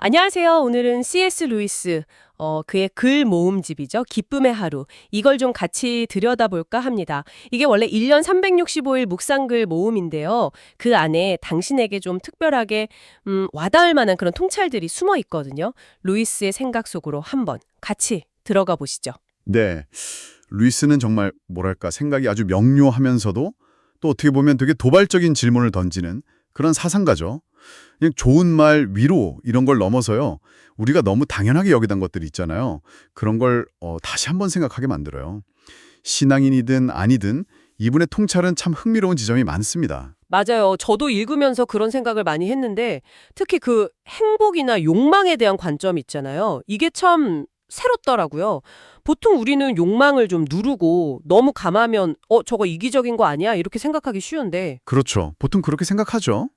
안녕하세요. 오늘은 C.S. 루이스, 그의 글 모음집이죠. 기쁨의 하루. 이걸 좀 같이 들여다볼까 합니다. 이게 원래 1년 365일 묵상글 모음인데요. 그 안에 당신에게 좀 특별하게 와닿을 만한 그런 통찰들이 숨어 있거든요. 루이스의 생각 속으로 한번 같이 들어가 보시죠. 네. 루이스는 정말 뭐랄까 생각이 아주 명료하면서도 또 어떻게 보면 되게 도발적인 질문을 던지는 그런 사상가죠. 그냥 좋은 말, 위로 이런 걸 넘어서요. 우리가 너무 당연하게 여기던 것들 있잖아요. 그런 걸 다시 한번 생각하게 만들어요. 신앙인이든 아니든 이분의 통찰은 참 흥미로운 지점이 많습니다. 맞아요. 저도 읽으면서 그런 생각을 많이 했는데 특히 그 행복이나 욕망에 대한 관점 있잖아요. 이게 참 새롭더라고요. 보통 우리는 욕망을 좀 누르고 너무 감하면 저거 이기적인 거 아니야? 이렇게 생각하기 쉬운데 그렇죠. 보통 그렇게 생각하죠.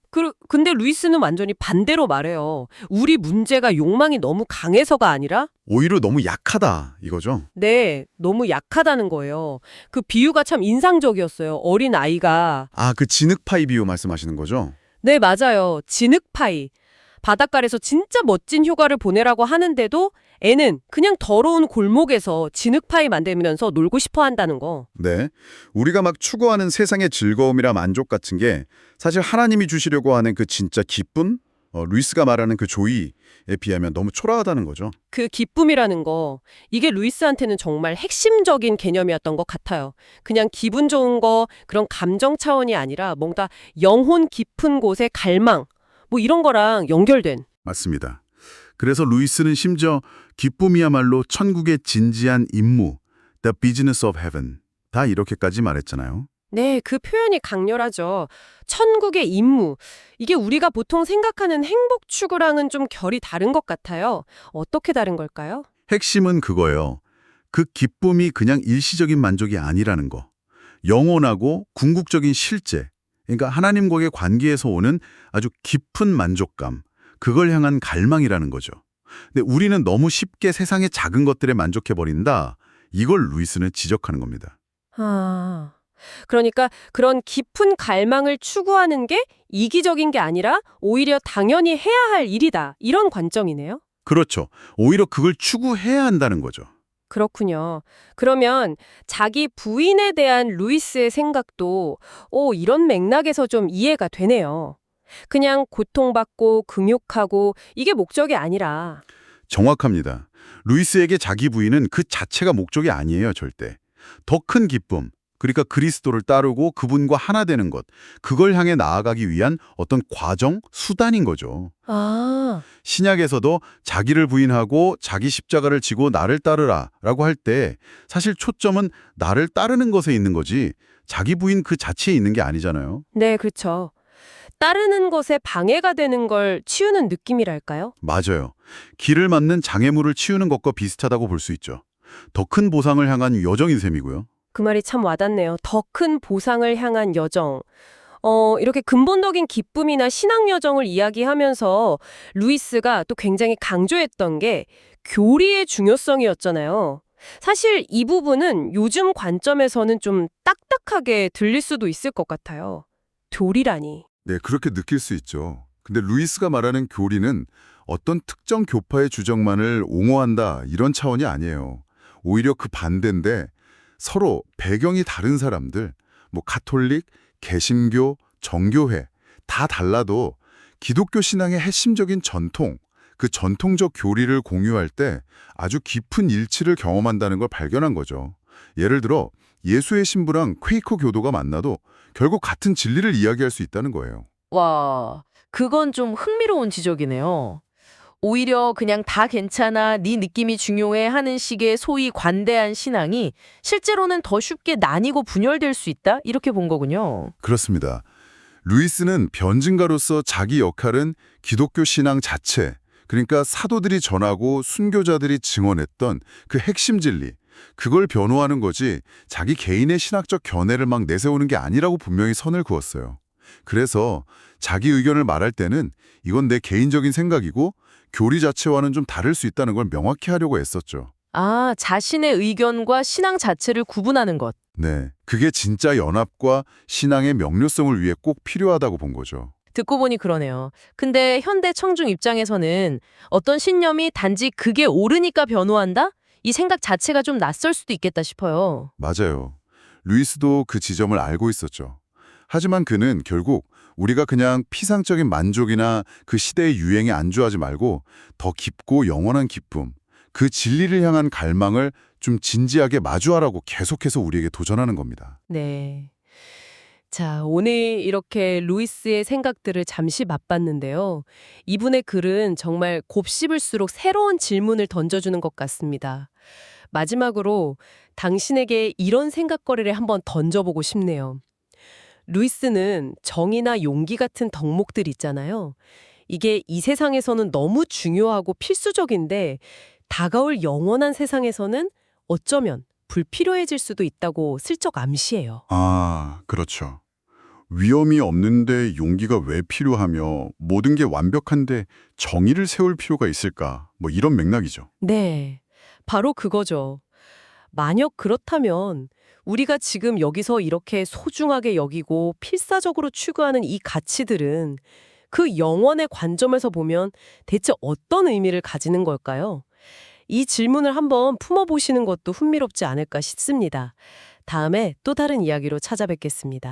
근데 루이스는 완전히 반대로 말해요. 우리 문제가 욕망이 너무 강해서가 아니라 오히려 너무 약하다 이거죠. 네, 너무 약하다는 거예요. 그 비유가 참 인상적이었어요. 어린 아이가 아, 그 진흙파이 비유 말씀하시는 거죠? 네, 맞아요. 진흙파이. 바닷가에서 진짜 멋진 휴가를 보내라고 하는데도 애는 그냥 더러운 골목에서 진흙파이 만들면서 놀고 싶어 한다는 거. 네. 우리가 막 추구하는 세상의 즐거움이나 만족 같은 게 사실 하나님이 주시려고 하는 그 진짜 기쁨? 루이스가 말하는 그 조이에 비하면 너무 초라하다는 거죠. 그 기쁨이라는 거, 이게 루이스한테는 정말 핵심적인 개념이었던 것 같아요. 그냥 기분 좋은 거, 그런 감정 차원이 아니라 뭔가 영혼 깊은 곳의 갈망, 뭐 이런 거랑 연결된. 맞습니다. 그래서 루이스는 심지어 기쁨이야말로 천국의 진지한 임무, the business of heaven, 다 이렇게까지 말했잖아요. 네, 그 표현이 강렬하죠. 천국의 임무. 이게 우리가 보통 생각하는 행복 추구랑은 좀 결이 다른 것 같아요. 어떻게 다른 걸까요? 핵심은 그거예요. 그 기쁨이 그냥 일시적인 만족이 아니라는 거. 영원하고 궁극적인 실제, 그러니까 하나님과의 관계에서 오는 아주 깊은 만족감, 그걸 향한 갈망이라는 거죠. 근데 우리는 너무 쉽게 세상의 작은 것들에 만족해버린다. 이걸 루이스는 지적하는 겁니다. 아, 그러니까 그런 깊은 갈망을 추구하는 게 이기적인 게 아니라 오히려 당연히 해야 할 일이다. 이런 관점이네요. 그렇죠. 오히려 그걸 추구해야 한다는 거죠. 그렇군요. 그러면 자기 부인에 대한 루이스의 생각도 이런 맥락에서 좀 이해가 되네요. 그냥 고통받고 긍욕하고 이게 목적이 아니라 정확합니다. 루이스에게 자기 부인은 그 자체가 목적이 아니에요, 절대. 더 큰 기쁨, 그러니까 그리스도를 따르고 그분과 하나 되는 것, 그걸 향해 나아가기 위한 어떤 과정, 수단인 거죠. 아, 신약에서도 자기를 부인하고 자기 십자가를 지고 나를 따르라 라고 할 때 사실 초점은 나를 따르는 것에 있는 거지 자기 부인 그 자체에 있는 게 아니잖아요. 네, 그렇죠. 따르는 것에 방해가 되는 걸 치우는 느낌이랄까요? 맞아요. 길을 막는 장애물을 치우는 것과 비슷하다고 볼 수 있죠. 더 큰 보상을 향한 여정인 셈이고요. 그 말이 참 와닿네요. 더 큰 보상을 향한 여정. 이렇게 근본적인 기쁨이나 신앙 여정을 이야기하면서 루이스가 또 굉장히 강조했던 게 교리의 중요성이었잖아요. 사실 이 부분은 요즘 관점에서는 좀 딱딱하게 들릴 수도 있을 것 같아요. 교리라니. 네, 그렇게 느낄 수 있죠. 근데 루이스가 말하는 교리는 어떤 특정 교파의 주장만을 옹호한다 이런 차원이 아니에요. 오히려 그 반대인데 서로 배경이 다른 사람들, 뭐 가톨릭, 개신교, 정교회 다 달라도 기독교 신앙의 핵심적인 전통, 그 전통적 교리를 공유할 때 아주 깊은 일치를 경험한다는 걸 발견한 거죠. 예를 들어 예수의 신부랑 퀘이커 교도가 만나도 결국 같은 진리를 이야기할 수 있다는 거예요. 와, 그건 좀 흥미로운 지적이네요. 오히려 그냥 다 괜찮아, 네 느낌이 중요해 하는 식의 소위 관대한 신앙이 실제로는 더 쉽게 나뉘고 분열될 수 있다? 이렇게 본 거군요. 그렇습니다. 루이스는 변증가로서 자기 역할은 기독교 신앙 자체, 그러니까 사도들이 전하고 순교자들이 증언했던 그 핵심 진리, 그걸 변호하는 거지 자기 개인의 신학적 견해를 막 내세우는 게 아니라고 분명히 선을 그었어요. 그래서 자기 의견을 말할 때는 이건 내 개인적인 생각이고 교리 자체와는 좀 다를 수 있다는 걸 명확히 하려고 애썼죠. 아, 자신의 의견과 신앙 자체를 구분하는 것. 네, 그게 진짜 연합과 신앙의 명료성을 위해 꼭 필요하다고 본 거죠. 듣고 보니 그러네요. 근데 현대 청중 입장에서는 어떤 신념이 단지 그게 옳으니까 변호한다? 이 생각 자체가 좀 낯설 수도 있겠다 싶어요. 맞아요. 루이스도 그 지점을 알고 있었죠. 하지만 그는 결국 우리가 그냥 피상적인 만족이나 그 시대의 유행에 안주하지 말고 더 깊고 영원한 기쁨, 그 진리를 향한 갈망을 좀 진지하게 마주하라고 계속해서 우리에게 도전하는 겁니다. 네. 자, 오늘 이렇게 루이스의 생각들을 잠시 맛봤는데요. 이분의 글은 정말 곱씹을수록 새로운 질문을 던져주는 것 같습니다. 마지막으로 당신에게 이런 생각거리를 한번 던져보고 싶네요. 루이스는 정의나 용기 같은 덕목들 있잖아요. 이게 이 세상에서는 너무 중요하고 필수적인데 다가올 영원한 세상에서는 어쩌면 불필요해질 수도 있다고 슬쩍 암시해요. 아, 그렇죠. 위험이 없는데 용기가 왜 필요하며 모든 게 완벽한데 정의를 세울 필요가 있을까? 뭐 이런 맥락이죠. 네, 바로 그거죠. 만약 그렇다면 우리가 지금 여기서 이렇게 소중하게 여기고 필사적으로 추구하는 이 가치들은 그 영원의 관점에서 보면 대체 어떤 의미를 가지는 걸까요? 이 질문을 한번 품어보시는 것도 흥미롭지 않을까 싶습니다. 다음에 또 다른 이야기로 찾아뵙겠습니다.